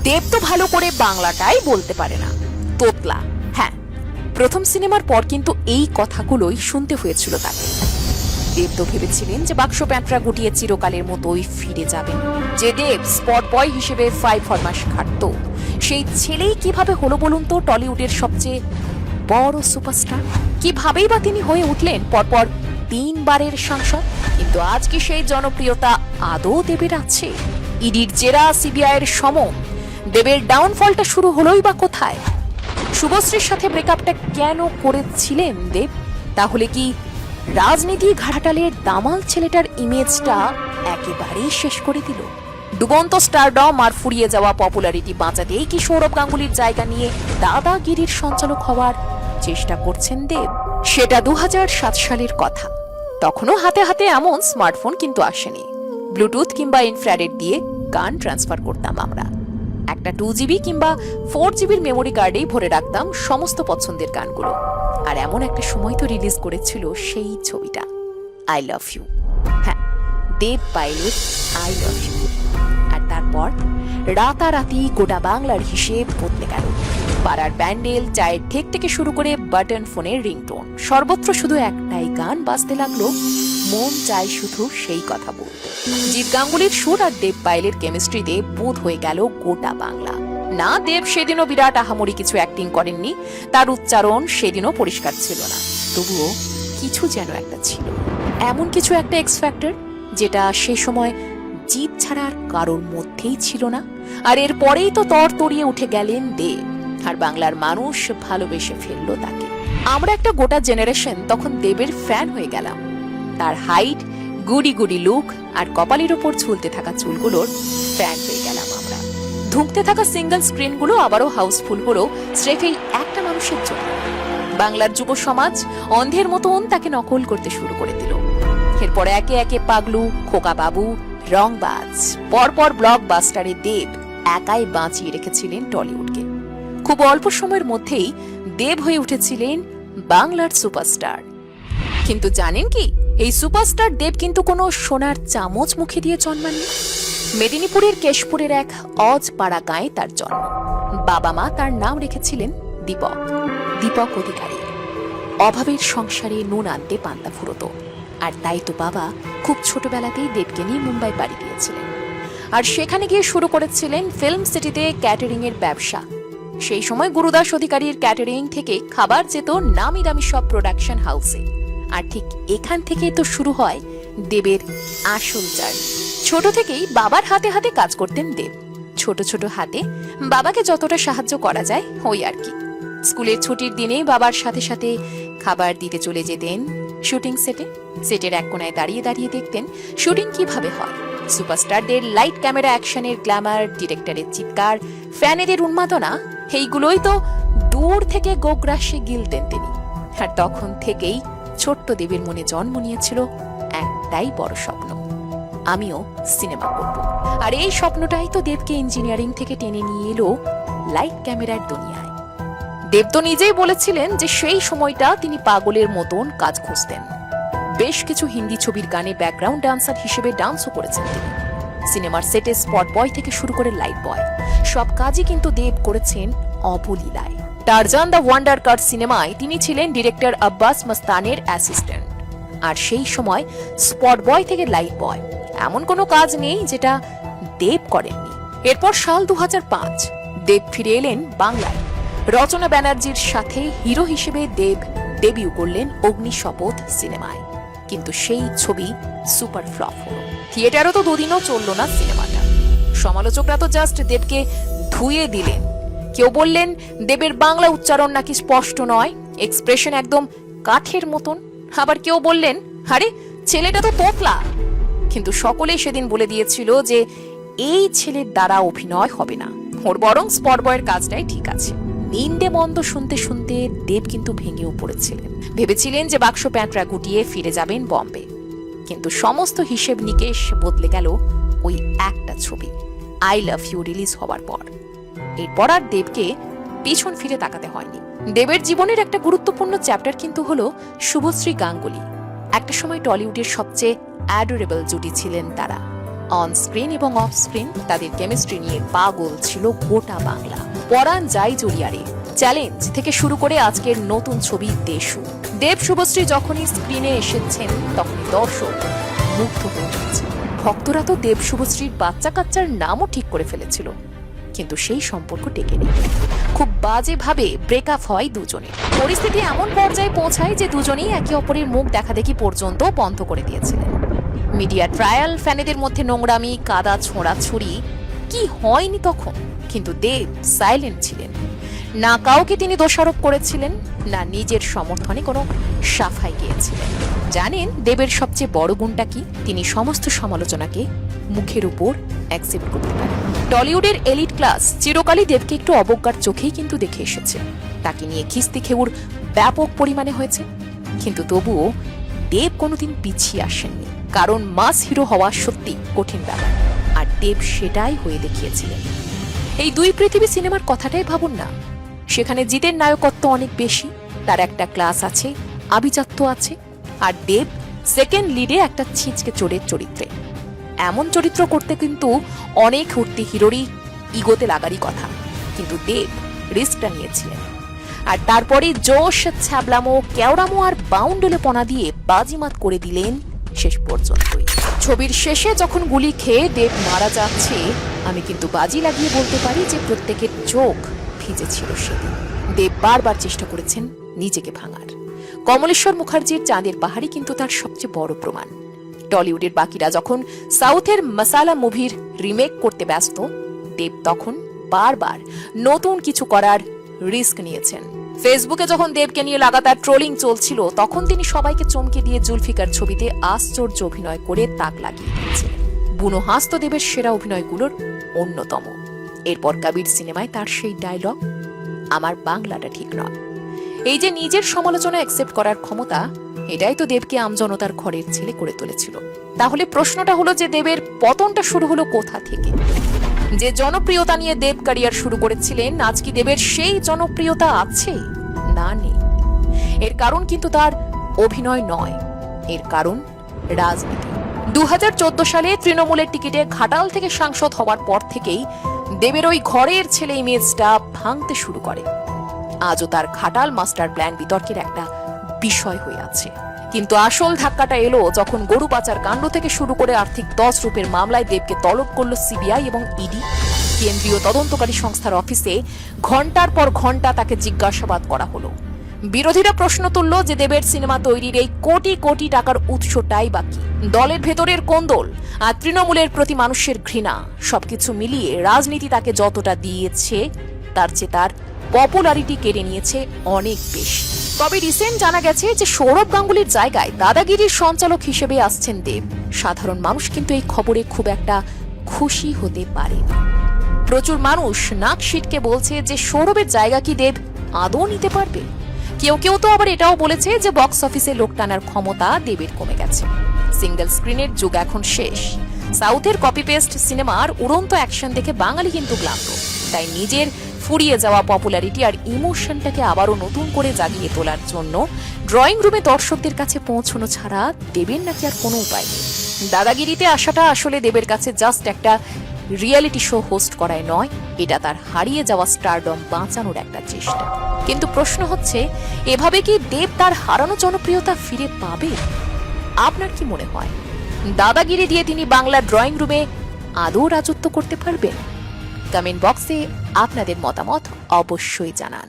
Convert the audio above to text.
দেব তো ভালো করে বাংলাটাই বলতে পারে না, তোতলা। হ্যাঁ, প্রথম সিনেমার পর কিন্তু এই কথাগুলোই শুনতে হয়েছিল তাকে। দেব তো ভেবেছিলেন যে বাক্স প্যাঁটরা গুটিয়ে চিরকালের মতোই ফিরে যাবেন। যে দেব স্পট বয় হিসেবে 5 ফরমাস খাটত, সেই ছেলেই কিভাবে হলো বলুন তো টলিউডের সবচেয়ে বড় সুপারস্টার? কিভাবেই বা তিনি হয়ে উঠলেন পরপর 3 বারের সাংসদ? কিন্তু আজ কি সেই জনপ্রিয়তা আদৌ দেবের আছে? ইডির জেরা, সিবিআই এর সমন, দেবের ডাউনফলটা শুরু হলোই বা কোথায়? শুভশ্রীর সাথে ব্রেকআপটা কেন করেছিলেন দেব? তাহলে কি রাজনীতি ঘাটালের দামাল ছেলেটার ইমেজটা একেবারেই শেষ করে দিল? ডুবন্ত স্টারডম আর ফুরিয়ে যাওয়া পপুলারিটি বাঁচাতেই কি সৌরভ গাঙ্গুলির জায়গা নিয়ে দাদাগিরির সঞ্চালক হওয়ার চেষ্টা করছেন দেব? সেটা 2007 সালের কথা। তখনও হাতে হাতে এমন স্মার্টফোন কিন্তু আসেনি। ব্লুটুথ কিংবা ইনফ্রারেড দিয়ে গান ট্রান্সফার করতাম আমরা। একটা 2GB কিংবা 4GBর মেমোরি কার্ডেই ভরে রাখতাম সমস্ত পছন্দের গানগুলো। আর এমন একটা সময় তো রিলিজ করেছিল সেই ছবিটা, আই লাভ ইউ। হ্যাঁ, দেব পাইলের আই লাভ ইউ। আর তারপর রাতারাতি গোটা বাংলার হিসেব বদলে গেল। পাড়ার ব্যান্ডেল, চায়ের ঠেক থেকে শুরু করে বাটন ফোনের রিংটোন, সর্বত্র শুধু একটাই গান বাজতে লাগলো, মন চাই শুধু সেই কথা বলতে। জিৎ গাঙ্গুলির সুর আর দেব পাইলের কেমিস্ট্রিতে বোধ হয়ে গেল গোটা বাংলা। না, দেব সেদিনও বিরাট আহামরি কিছু অ্যাক্টিং করেননি, তার উচ্চারণ সেদিনও পরিষ্কার ছিল না, তবুও কিছু যেন একটা ছিল, এমন কিছু একটা এক্স ফ্যাক্টর যেটা সে সময় জিৎ ছাড়া আর কারোর মধ্যেই ছিল না। আর এরপরেই তো তরতরিয়ে উঠে গেলেন দেব, আর বাংলার মানুষ ভালোবেসে ফেললো তাকে। আমরা একটা গোটা জেনারেশন তখন দেবের ফ্যান হয়ে গেলাম। তার হাইট, গুডি গুডি লুক আর কপালের ওপর ঝুলতে থাকা চুলগুলোর ফ্যান হয়ে গেলাম আমরা। ধুঁকতে থাকা সিঙ্গেল স্ক্রিনগুলো আবারও হাউসফুল হলো স্রেফ এই একটা মানুষের জন্য। বাংলার যুব সমাজ অন্ধের মতন তাকে নকল করতে শুরু করে দিল। এরপরে একে একে পাগলু, খোকা বাবু, রংবাজ, পরপর ব্লকবাস্টারে দেব একাই বাঁচিয়ে রেখেছিলেন টলিউডকে। খুব অল্প সময়ের মধ্যেই দেব হয়ে উঠেছিলেন বাংলার সুপারস্টার। কিন্তু জানেন কি, এই সুপারস্টার দেব কিন্তু কোনো সোনার চামচ মুখে দিয়ে জন্মাননি। মেদিনীপুরের কেশপুরের এক অজপাড়া গাঁয়ে তার জন্ম। বাবা মা তার নাম রেখেছিলেন দীপক, দীপক অধিকারী। অভাবের সংসারে নুন আনতে পান্তা ফুরোতো, আর তাই তো বাবা খুব ছোটবেলাতেই দেবকে নিয়ে মুম্বাই পাড়ি দিয়েছিলেন। আর সেখানে গিয়ে শুরু করেছিলেন ফিল্ম সিটিতে ক্যাটারিং এর ব্যবসা। সেই সময় গুরুদাস অধিকারীর ক্যাটারিং থেকে খাবার যেত নামি দামি সব প্রোডাকশন হাউসে। আর ঠিক এখান থেকে তো শুরু হয় দেবের আসল জার্নি। ছোট থেকেই বাবার হাতে হাতে কাজ করতেন দেব। ছোট ছোট হাতে বাবাকে যতটা সাহায্য করা যায় ওই আর কি। স্কুলের ছুটির দিনে বাবার সাথে সাথে খাবার দিতে চলে যেতেন শুটিং সেটে। সেটের এক কোনায় দাঁড়িয়ে দাঁড়িয়ে দেখতেন শুটিং কিভাবে হয়। সুপারস্টারদের লাইট, ক্যামেরা, অ্যাকশনের গ্ল্যামার, ডিরেক্টরের চিৎকার, ফ্যানেদের উন্মাদনা, এইগুলোই তো দূর থেকে গোগ্রাসে গিলতেন তিনি। আর তখন থেকেই ছোট্ট দেবের মনে জন্ম নিয়েছিল একটাই বড় স্বপ্ন, আমিও সিনেমা করব। আর এই স্বপ্নটাই তো দেবকে ইঞ্জিনিয়ারিং থেকে টেনে নিয়ে এলো লাইট ক্যামেরার দুনিয়ায়। দেব তো নিজেই বলেছিলেন যে সেই সময়টা তিনি পাগলের মতন কাজ খুঁজতেন। বেশ কিছু হিন্দি ছবির গানে ব্যাকগ্রাউন্ড ডান্সার হিসেবে ডান্সও করেছেন তিনি। সিনেমার সেটে স্পট বয় থেকে শুরু করে লাইট বয়, সব কাজই কিন্তু দেব করেছেন অবলীলায়। টারজান দ্য ওয়ান্ডার কার সিনেমায় তিনি ছিলেন ডিরেক্টর আব্বাস মাস্তানের অ্যাসিস্ট্যান্ট। আর সেই সময় স্পট বয় থেকে লাইট বয় এমন কোনো কাজ নেই যেটা দেব করেননি। এরপর সাল 2005 দেব ফিরে এলেন বাংলায়। রচনা ব্যানার্জির সাথে হিরো হিসেবে দেব ডেবিউ করলেন অগ্নিশপথ সিনেমায়। কিন্তু সেই ছবি সুপার ফ্লপ হলো। থিয়েটারও তো দুদিনও চলল না সিনেমাটা। সমালোচকরা তো জাস্ট দেবকে ধুয়ে দিলেন। কেউ বললেন দেবের বাংলা উচ্চারণ নাকি স্পষ্ট নয়, এক্সপ্রেশন একদম কাঠের মতন। আবার কেউ বললেন আরে ছেলেটা তো তোতলা। কিন্তু সকলেই সেদিন বলে দিয়েছিল যে এই ছেলের দ্বারা অভিনয় হবে না, ওর বরং স্পট বয়ের কাজটাই ঠিক আছে। নিন্দে মন্দ শুনতে শুনতে দেব কিন্তু ভেঙেও পড়েছিলেন। ভেবেছিলেন যে বাক্স প্যাঁটরা গুটিয়ে ফিরে যাবেন বম্বে। কিন্তু সমস্ত হিসেব নিকেশ বদলে গেল ওই একটা ছবি আই লাভ ইউ রিলিজ হওয়ার পর। এরপর আর দেবকে পিছন ফিরে তাকাতে হয়নি। দেবের জীবনের একটা গুরুত্বপূর্ণ চ্যাপ্টার কিন্তু হলো শুভশ্রী গাঙ্গুলি। একটা সময় টলিউডের সবচেয়ে অ্যাডোরেবল জুটি ছিলেন তারা। অন স্ক্রিন এবং অফ স্ক্রিন তাদের কেমিস্ট্রি নিয়ে পাগল ছিল গোটা বাংলা। পরাণ যাই জড়িয়ারে, চ্যালেঞ্জ থেকে শুরু করে আজকের নতুন ছবি দেশু। দেব শুভশ্রী যখনই স্ক্রিনে এসেছেন তখনই দর্শক মুগ্ধ হয়ে উঠেছে। ভক্তরা তো দেব শুভশ্রীর বাচ্চা কাচ্চার নামও ঠিক করে ফেলেছিল, কিন্তু সেই সম্পর্ক টেকেনি। খুব বাজেভাবে ব্রেকআপ হয় দুজনের। পরিস্থিতি এমন পর্যায়ে পৌঁছায় যে দুজনেই একে অপরের মুখ দেখাদেখি পর্যন্ত বন্ধ করে দিয়েছিলেন। মিডিয়া ট্রায়াল, ফ্যানেদের মধ্যে নোংরামি, কাদা ছোঁড়াছুড়ি কি হয়নি তখন, কিন্তু দেব সাইলেন্ট ছিলেন না। কাউকে তিনি দোষারোপ করেছিলেন না, নিজের সমর্থনে কোনো সাফাই গিয়েছিলেন। জানেন দেবের সবচেয়ে বড় গুণটা কি? তিনি সমস্ত সমালোচনাকে মুখের উপর অ্যাকসেপ্ট করতে পারেন। টলিউডের এলিট ক্লাস চিরকালই দেবকে একটু অবজ্ঞার চোখেই কিন্তু দেখে এসেছে। তাকে নিয়ে খিস্তি খেউর ব্যাপক পরিমাণে হয়েছে, কিন্তু তবুও দেব কোনোদিন পিছিয়ে আসেননি। কারণ মাস হিরো হওয়া সত্যি কঠিন ব্যাপার, আর দেব সেটাই হয়ে দেখিয়েছিলেন। এই দুই পৃথিবী সিনেমার কথাটাই ভাবুন না। সেখানে জিতের নায়কত্ব অনেক বেশি, তার একটা ক্লাস আছে, আভিজাত্য আছে, আর দেব সেকেন্ড লিডে একটা ছিঁচকে চোরের চরিত্রে। এমন চরিত্র করতে কিন্তু অনেক উঠতি হিরোরই ইগোতে লাগারই কথা, কিন্তু দেব রিস্কটা নিয়েছিলেন। আর তারপরে জোশ, ছ্যাবলামো, কেওড়ামো আর বাউন্ডলেপনা দিয়ে বাজিমাত করে দিলেন শেষ পর্যন্তই। ছবির শেষে যখন গুলি খেয়ে দেব মারা যাচ্ছে, আমি কিন্তু বাজি লাগিয়ে বলতে পারি যে প্রত্যেকের চোখ ভিজেছিল সেদিন। দেব বারবার চেষ্টা করেছেন নিজেকে ভাঙার। কমলেশ্বর মুখার্জির চাঁদের পাহাড়ি কিন্তু তার সবচেয়ে বড় প্রমাণ। টলিউডের বাকিরা যখন সাউথের মাসালা মুভির রিমেক করতে ব্যস্ত, দেব তখন বারবার নতুন কিছু করার রিস্ক নিয়েছেন। ফেসবুকে যখন দেবকে নিয়ে লাগাতার ট্রোলিং চলছিল, তখন তিনি সবাইকে চমকে দিয়ে জুলফিকার ছবিতে আশ্চর্য অভিনয় করে তাক লাগিয়ে দিয়েছিলেন। বুনো হাসত দেবের সেরা অভিনয়গুলোর অন্যতম। এরপর কবির সিনেমায় তার সেই ডায়লগ, আমার বাংলাটা ঠিক নয়। এই যে নিজের সমালোচনা অ্যাকসেপ্ট করার ক্ষমতা, এটাই তো দেবকে আমজনতার ঘরের ছেলে করে তুলেছিল। তাহলে প্রশ্নটা হলো যে দেবের পতনটা শুরু হলো কোথা থেকে? যে জনপ্রিয়তা নিয়ে দেব ক্যারিয়ার শুরু করেছিলেন, আজ কি দেবের সেই জনপ্রিয়তা আছে? না, নেই। এর কারণ কিন্তু তার অভিনয় নয়, এর কারণ রাজনীতি। 2014 সালে তৃণমূলের টিকিটে ঘাটাল থেকে সাংসদ হওয়ার পর থেকেই দেবের ওই ঘরের ছেলে ইমেজটা ভাঙতে শুরু করে। আজও তার ঘাটাল মাস্টার প্ল্যান বিতর্কের একটা বিষয় হয়ে আছে। কিন্তু আসল ধাক্কাটা এলো যখন গরু পাচার কাণ্ড থেকে শুরু করে আর্থিক 10 রূপের মামলায় দেবকে তলব করল সিবিআই এবং ইডি। কেন্দ্রীয় তদন্তকারী সংস্থার অফিসে ঘন্টার পর ঘন্টা তাকে জিজ্ঞাসাবাদ করা হলো। বিরোধীরা প্রশ্ন তুলল যে দেবের সিনেমা তৈরির এই কোটি কোটি টাকার উৎসটাই বাকি। দলের ভেতরের কোন্দল আর তৃণমূলের প্রতি মানুষের ঘৃণা, সবকিছু মিলিয়ে রাজনীতি তাকে যতটা দিয়েছে তার চেয়ে তার পপুলারিটি কেড়ে নিয়েছে অনেক বেশি। তবে রিসেন্ট জানা গেছে যে সৌরভ গাঙ্গুলির জায়গায় দাদাগিরির সঞ্চালক হিসেবে আসছেন দেব। সাধারণ মানুষ কিন্তু এই খবরে খুব একটা খুশি হতে পারে না। প্রচুর মানুষ নাক সিটকে বলছে যে সৌরভের জায়গা কি দেব আদৌ নিতে পারবে। কেউ কেউ তো আবার এটাও বলেছে যে বক্স অফিসে লোক টানার ক্ষমতা দেবের কমে গেছে। সিঙ্গেল স্ক্রিনের যুগ এখন শেষ। সাউথের কপি পেস্ট সিনেমার উড়ন্ত অ্যাকশন দেখে বাঙালি কিন্তু ক্লান্ত। তাই নিজের ফুরিয়ে যাওয়া পপুলারিটি আর ইমোশনটাকে আবারও নতুন করে জাগিয়ে তোলার জন্য ড্রয়িং রুমে দর্শকদের কাছে পৌঁছানো ছাড়া দেবের নাকি আর কোনো উপায় নেই। দাদাগিরিতে আসাটা আসলে দেবের কাছে জাস্ট একটা রিয়েলিটি শো হোস্ট করায় নয়, এটা তার হারিয়ে যাওয়া স্টারডম বাঁচানোর একটা চেষ্টা। কিন্তু প্রশ্ন হচ্ছে, এভাবে কি দেব তার হারানো জনপ্রিয়তা ফিরে পাবে? আপনার কি মনে হয় দাদাগিরি দিয়ে তিনি বাংলা ড্রয়িং রুমে আদৌ রাজত্ব করতে পারবেন? কমেন্ট বক্সে আপনাদের মতামত অবশ্যই জানান।